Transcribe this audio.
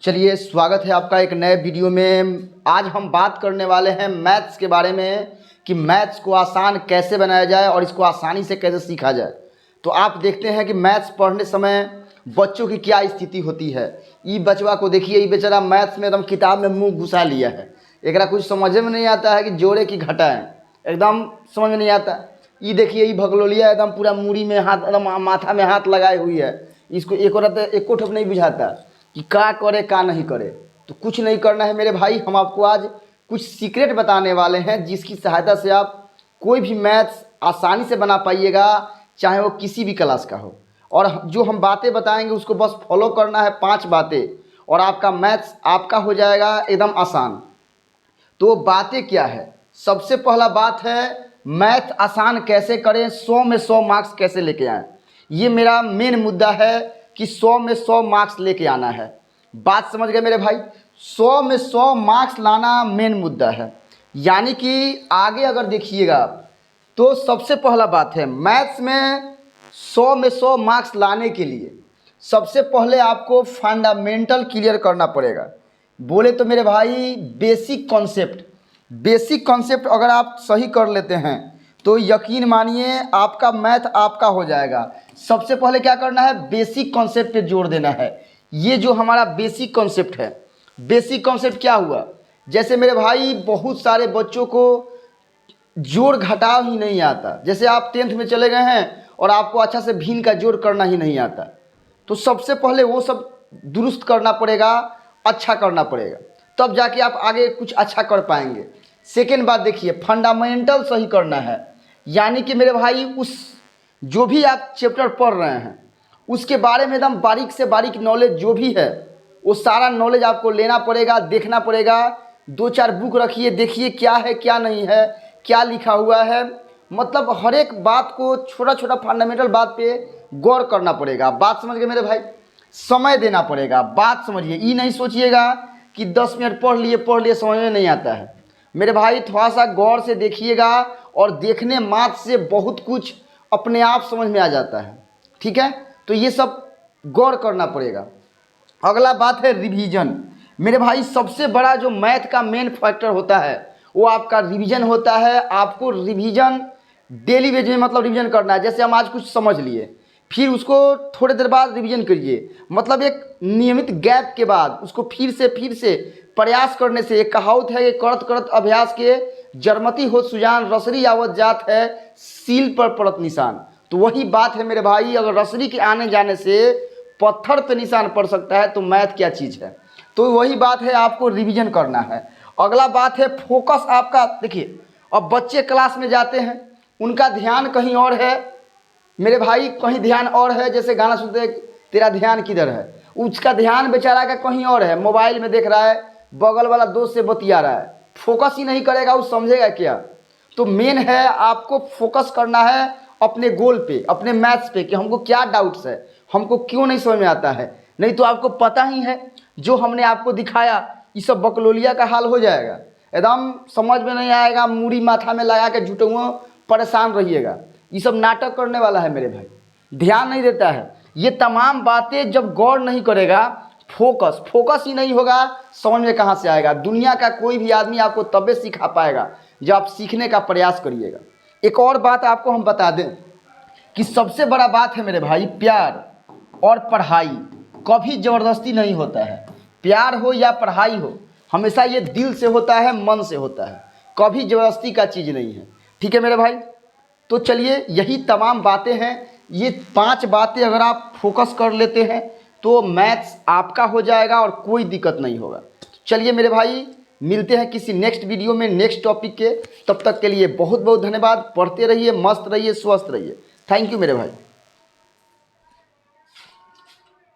चलिए, स्वागत है आपका एक नए वीडियो में। आज हम बात करने वाले हैं मैथ्स के बारे में कि मैथ्स को आसान कैसे बनाया जाए और इसको आसानी से कैसे सीखा जाए। तो आप देखते हैं कि मैथ्स पढ़ने समय बच्चों की क्या स्थिति होती है। ये बचवा को देखिए, ये बेचारा मैथ्स में एकदम किताब में मुंह घुसा लिया है। एकरा कुछ समझ में नहीं आता है कि जोड़े की घटाएं, एकदम समझ में नहीं आता। ये देखिए, ये भगलोलिया एकदम पूरा मूड़ी में हाथ, एकदम माथा में हाथ लगाए हुई है। इसको एक औरत एको ठोप नहीं बुझाता कि क्या करे क्या नहीं करे। तो कुछ नहीं करना है मेरे भाई, हम आपको आज कुछ सीक्रेट बताने वाले हैं जिसकी सहायता से आप कोई भी मैथ्स आसानी से बना पाइएगा, चाहे वो किसी भी क्लास का हो। और जो हम बातें बताएंगे उसको बस फॉलो करना है, 5 बातें, और आपका मैथ्स आपका हो जाएगा एकदम आसान। तो बातें क्या है? सबसे पहला बात है मैथ आसान कैसे करें, 100 में 100 मार्क्स कैसे लेके आएँ। ये मेरा मेन मुद्दा है कि 100 में 100 मार्क्स लेके आना है। बात समझ गए मेरे भाई? 100 में 100 मार्क्स लाना मेन मुद्दा है। यानी कि आगे अगर देखिएगा आप, तो सबसे पहला बात है मैथ्स में 100 में 100 मार्क्स लाने के लिए सबसे पहले आपको फंडामेंटल क्लियर करना पड़ेगा। बोले तो मेरे भाई बेसिक कॉन्सेप्ट अगर आप सही कर लेते हैं तो यकीन मानिए आपका मैथ आपका हो जाएगा। सबसे पहले क्या करना है, बेसिक कॉन्सेप्ट पे जोर देना है। ये जो हमारा बेसिक कॉन्सेप्ट है, बेसिक कॉन्सेप्ट क्या हुआ? जैसे मेरे भाई बहुत सारे बच्चों को जोड़ घटाव ही नहीं आता। जैसे आप 10th में चले गए हैं और आपको अच्छा से भिन्न का जोड़ करना ही नहीं आता, तो सबसे पहले वो सब दुरुस्त करना पड़ेगा, अच्छा करना पड़ेगा, तब जाके आप आगे कुछ अच्छा कर पाएंगे। सेकेंड बात देखिए, फंडामेंटल सही करना है। यानी कि मेरे भाई उस जो भी आप चैप्टर पढ़ रहे हैं उसके बारे में एकदम बारीक से बारीक नॉलेज जो भी है वो सारा नॉलेज आपको लेना पड़ेगा, देखना पड़ेगा। 2-4 बुक रखिए, देखिए क्या है क्या नहीं है, क्या लिखा हुआ है। मतलब हर एक बात को, छोटा छोटा फंडामेंटल बात पे गौर करना पड़ेगा। बात समझ गए मेरे भाई? समय देना पड़ेगा। बात समझिए, ये नहीं सोचिएगा कि 10 मिनट पढ़ लिए समझ में नहीं आता है। मेरे भाई थोड़ा सा गौर से देखिएगा, और देखने मात्र से बहुत कुछ अपने आप समझ में आ जाता है। ठीक है, तो ये सब गौर करना पड़ेगा। अगला बात है रिवीजन। मेरे भाई सबसे बड़ा जो मैथ का मेन फैक्टर होता है वो आपका रिवीजन होता है। आपको रिवीजन डेली बेस में मतलब रिवीजन करना है। जैसे हम आज कुछ समझ लिए, फिर उसको थोड़ी देर बाद रिवीजन करिए। मतलब एक नियमित गैप के बाद उसको फिर से प्रयास करने से, एक कहावत है कि करत करत अभ्यास के जरमती हो सुजान, रसरी आवत जात है सील पर पड़त निशान। तो वही बात है मेरे भाई, अगर रसरी के आने जाने से पत्थर पे निशान पड़ सकता है तो मैथ क्या चीज़ है। तो वही बात है, आपको रिवीजन करना है। अगला बात है फोकस आपका। देखिए, अब बच्चे क्लास में जाते हैं, उनका ध्यान कहीं और है मेरे भाई, कहीं ध्यान और है। जैसे गाना सुनते, तेरा ध्यान किधर है, उसका ध्यान बेचारा का कहीं और है, मोबाइल में देख रहा है, बगल वाला दोस्त से बतिया रहा है। फोकस ही नहीं करेगा, वो समझेगा क्या? तो मेन है आपको फोकस करना है अपने गोल पे, अपने मैथ्स पे, कि हमको क्या डाउट्स है, हमको क्यों नहीं समझ में आता है। नहीं तो आपको पता ही है जो हमने आपको दिखाया, ये सब बकलोलिया का हाल हो जाएगा। एकदम समझ में नहीं आएगा, मूड़ी माथा में लगा के झूठों परेशान रहिएगा। ये सब नाटक करने वाला है मेरे भाई, ध्यान नहीं देता है। ये तमाम बातें जब गौर नहीं करेगा, फोकस ही नहीं होगा, समझ में कहाँ से आएगा। दुनिया का कोई भी आदमी आपको तबे सिखा पाएगा जब आप सीखने का प्रयास करिएगा। एक और बात आपको हम बता दें कि सबसे बड़ा बात है मेरे भाई, प्यार और पढ़ाई कभी ज़बरदस्ती नहीं होता है। प्यार हो या पढ़ाई हो, हमेशा ये दिल से होता है, मन से होता है, कभी ज़बरदस्ती का चीज़ नहीं है। ठीक है मेरे भाई? तो चलिए, यही तमाम बातें हैं। ये 5 बातें अगर आप फोकस कर लेते हैं तो मैथ्स आपका हो जाएगा और कोई दिक्कत नहीं होगा। चलिए मेरे भाई, मिलते हैं किसी नेक्स्ट वीडियो में नेक्स्ट टॉपिक के। तब तक के लिए बहुत बहुत धन्यवाद। पढ़ते रहिए, मस्त रहिए, स्वस्थ रहिए। थैंक यू मेरे भाई।